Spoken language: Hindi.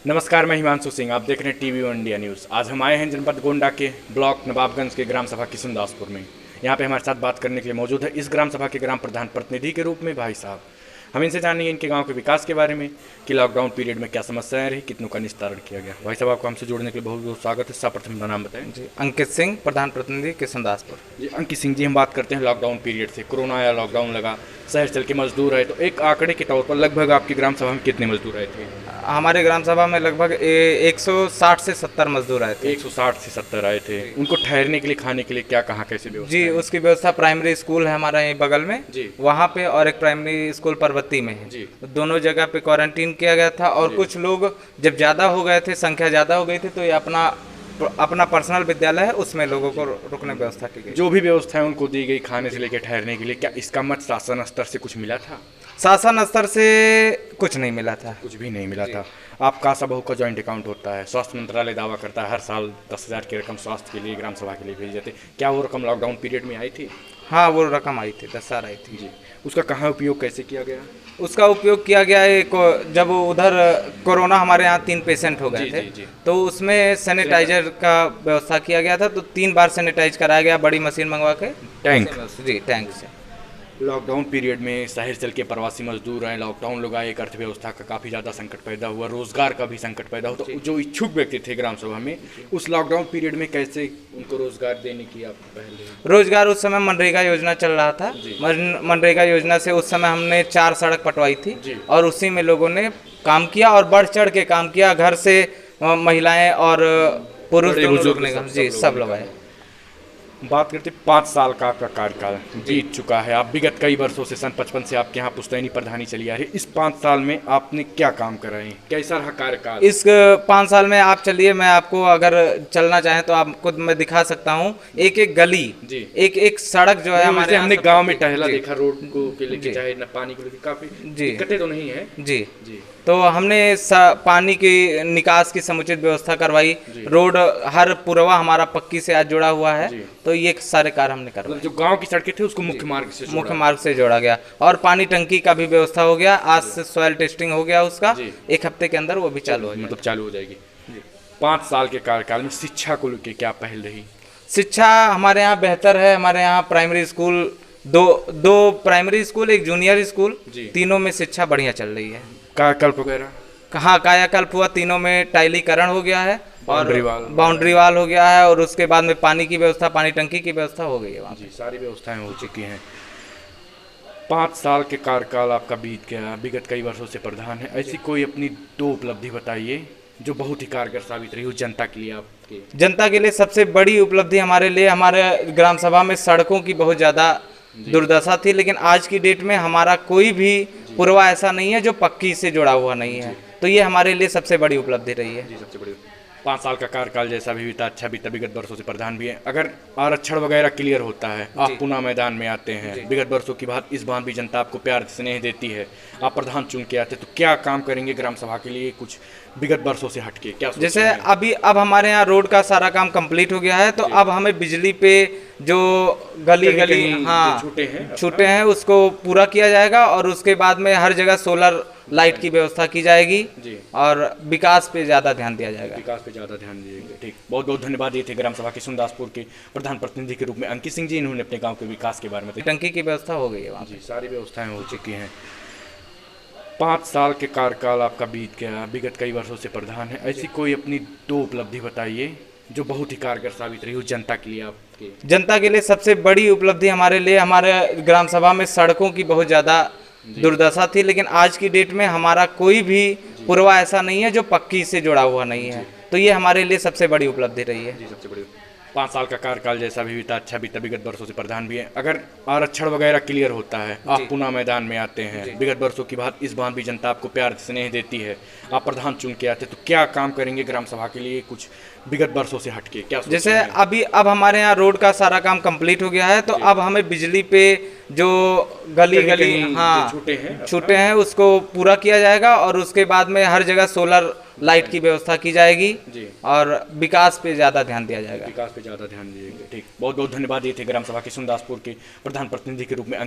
नमस्कार, मैं हिमांशु सिंह। आप देख रहे हैं टीवी इंडिया न्यूज़। आज हम आए हैं जनपद गोंडा के ब्लॉक नवाबगंज के ग्राम सभा किशुनदासपुर में। यहाँ पे हमारे साथ बात करने के लिए मौजूद है इस ग्राम सभा के ग्राम प्रधान प्रतिनिधि के रूप में भाई साहब। हम इनसे जानेंगे इनके गांव के विकास के बारे में कि लॉकडाउन पीरियड में क्या समस्याएं रही, कितनों का निस्तारण किया गया। भाई साहब, आपको हमसे जुड़ने के लिए बहुत बहुत स्वागत है। सर्वप्रथम अपना नाम बताएं। जी, अंकित सिंह, प्रधान प्रतिनिधि किशुनदासपुर। जी अंकित सिंह जी, हम बात करते हैं लॉकडाउन पीरियड से। कोरोना आया, लॉकडाउन लगा, शहर चल के मजदूर आए, तो एक आंकड़े के तौर पर लगभग आपकी ग्राम सभा में कितने मजदूर आए थे? हमारे ग्राम सभा में लगभग 160 से 70 मजदूर आए थे। 160 से 70 आए थे। उनको ठहरने के लिए, खाने के लिए क्या कहाँ कैसे व्यवस्था जी, है? उसकी व्यवस्था प्राइमरी स्कूल है हमारा यहीं बगल में जी। वहाँ पे, और एक प्राइमरी स्कूल परबत्ती में है। जी। दोनों जगह पे क्वारंटीन किया गया था। और कुछ लोग जब ज़्यादा हो गए थे, संख्या ज़्यादा हो गई थी, तो ये अपना पर्सनल विद्यालय है, उसमें लोगों को रुकने की व्यवस्था की गई। जो भी व्यवस्थाएं उनको दी गई खाने से लेकर ठहरने के लिए, क्या इसका मत शासन स्तर से कुछ मिला था? शासन स्तर से कुछ नहीं मिला था। कुछ भी नहीं मिला था। आपका सबहू का जॉइंट अकाउंट होता है, स्वास्थ्य मंत्रालय दावा करता है हर साल 10,000 की रकम स्वास्थ्य के लिए ग्राम सभा के लिए भेजी जाती है। क्या वो रकम लॉकडाउन पीरियड में आई थी? हाँ, वो रकम आई थी, 10,000 आई थी। जी। उसका कहाँ उपयोग कैसे किया गया? उसका उपयोग किया गया है जब उधर कोरोना हमारे यहाँ 3 पेशेंट हो गए जी, थे। जी, जी। तो उसमें सैनिटाइजर का व्यवस्था किया गया था, तो 3 बार सैनिटाइज कराया गया बड़ी मशीन मंगवा के। टैंक। जी, टैंक से। लॉकडाउन पीरियड में शहर चल के प्रवासी मजदूर आए, लॉकडाउन लगा, एक अर्थव्यवस्था का काफ़ी ज़्यादा संकट पैदा हुआ, रोजगार का भी संकट पैदा हुआ। तो जो इच्छुक व्यक्ति थे ग्राम सभा में, उस लॉकडाउन पीरियड में कैसे उनको रोजगार देने की आप पहले? रोजगार उस समय मनरेगा योजना चल रहा था। मनरेगा योजना से उस समय हमने 4 सड़क पटवाई थी और उसी में लोगों ने काम किया और बढ़ चढ़ के काम किया। घर से महिलाएं और पुरुष बुजुर्ग जी, सब लोग आए। बात करते 5 साल का आपका कार्यकाल बीत चुका है। आप विगत कई वर्षों से सन 55 से आपके यहाँ पुश्तैनी प्रधानी चली आ रही है। इस 5 साल में आपने क्या काम कराए, कैसा रहा कार्यकाल? इस 5 साल में आप चलिए, मैं आपको अगर चलना चाहें तो आपको मैं दिखा सकता हूँ। एक एक गली, एक एक सड़क जो है हमारे, हमने गांव में टहला देखा, रोड को के लेके चाहे न पानी को लेके काफी दिक्कतें तो नहीं है। जी जी, तो हमने पानी की निकास की समुचित व्यवस्था करवाई। रोड हर पुरवा हमारा पक्की से आज जुड़ा हुआ है। तो ये सारे कार्य हमने करवाए। जो गांव की सड़कें थे उसको मुख्य मार्ग से जोड़ा गया और पानी टंकी का भी व्यवस्था हो गया। आज से सॉइल टेस्टिंग हो गया उसका, 1 हफ्ते के अंदर वो भी चालू हो चालू हो जाएगी। 5 साल के कार्यकाल में शिक्षा को लेकर क्या पहल रही? शिक्षा हमारे यहाँ बेहतर है। हमारे यहाँ प्राइमरी स्कूल, दो प्राइमरी स्कूल, एक जूनियर स्कूल, तीनों में शिक्षा बढ़िया चल रही है। कायाकल्प वगैरह? हाँ, कायाकल्प हुआ। तीनों में टाइलीकरण हो गया है और बाउंड्री वाल हो गया है, और उसके बाद में पानी की व्यवस्था, पानी टंकी की व्यवस्था हो गई है वहाँ। जी, सारी व्यवस्थाएं हो चुकी हैं। 5 साल के कार्यकाल आपका बीत गया, विगत कई वर्षों से प्रधान है। ऐसी कोई अपनी 2 उपलब्धि बताइए जो बहुत ही कारगर साबित रही हो जनता के लिए। आपके जनता के लिए सबसे बड़ी उपलब्धि हमारे लिए, हमारे ग्राम सभा में सड़कों की बहुत ज़्यादा दुर्दशा थी, लेकिन आज की डेट में हमारा कोई भी पुरवा ऐसा नहीं है जो पक्की से जुड़ा हुआ नहीं है। तो ये हमारे लिए सबसे बड़ी उपलब्धि रही है। जी, सबसे बड़ी। 5 साल का कार्यकाल जैसा भी बीता, अच्छा बीता, विगत वर्षों से प्रधान भी है। अगर आरक्षण वगैरह क्लियर होता है, आप पुनः मैदान में आते हैं, विगत वर्षों की बात, इस बार भी जनता आपको प्यार स्नेह देती है, आप प्रधान चुन के आते, तो क्या काम करेंगे ग्राम सभा के लिए कुछ विगत वर्षों से हटके? क्या जैसे अब हमारे यहाँ रोड का सारा काम कंप्लीट हो गया है, तो अब हमें बिजली पे जो गली छूटे हैं उसको पूरा किया जाएगा, और उसके बाद में हर जगह सोलर लाइट की व्यवस्था की जाएगी और विकास पे ज़्यादा ध्यान दिया जाएगा। विकास पे ज़्यादा ध्यान दिएंगे। ठीक, बहुत बहुत धन्यवाद। ये थे ग्राम सभा किशुनदासपुर के प्रधान प्रतिनिधि के रूप में अंकित सिंह जी। इन्होंने अपने गांव के विकास के बारे में, टंकी की व्यवस्था हो गई है वहाँ। जी, सारी व्यवस्थाएं हो चुकी हैं। 5 साल के कार्यकाल आपका बीत गया, विगत कई वर्षों से प्रधान है। ऐसी कोई अपनी 2 उपलब्धि बताइए जो बहुत ही कारगर साबित रही हो जनता के लिए। आपके जनता के लिए सबसे बड़ी उपलब्धि हमारे लिए, हमारे ग्राम सभा में सड़कों की बहुत ज़्यादा दुर्दशा थी, लेकिन आज की डेट में हमारा कोई भी पुरवा ऐसा नहीं है जो पक्की से जुड़ा हुआ नहीं है। तो ये हमारे लिए सबसे बड़ी उपलब्धि रही है। जी, सबसे बड़ी। 5 साल का कार्यकाल जैसा भी बीता, अच्छा बीता, विगत वर्षों से प्रधान भी है। अगर आरक्षण वगैरह क्लियर होता है, आप पुनः मैदान में आते हैं, विगत वर्षों की बात, इस बार भी जनता आपको प्यार स्नेह देती है, आप प्रधान चुन के आते, तो क्या काम करेंगे ग्राम सभा के लिए कुछ विगत वर्षों से हटके? क्या जैसे अब हमारे यहाँ रोड का सारा काम कंप्लीट हो गया है, तो अब हमें बिजली पे जो गली छूटे हैं उसको पूरा किया जाएगा, और उसके बाद में हर जगह सोलर लाइट की व्यवस्था की जाएगी और विकास पे ज़्यादा ध्यान दिया जाएगा। विकास पे ज़्यादा ध्यान दिएंगे। ठीक, बहुत बहुत धन्यवाद। ये थे ग्राम सभा किशुनदासपुर के प्रधान प्रतिनिधि के रूप में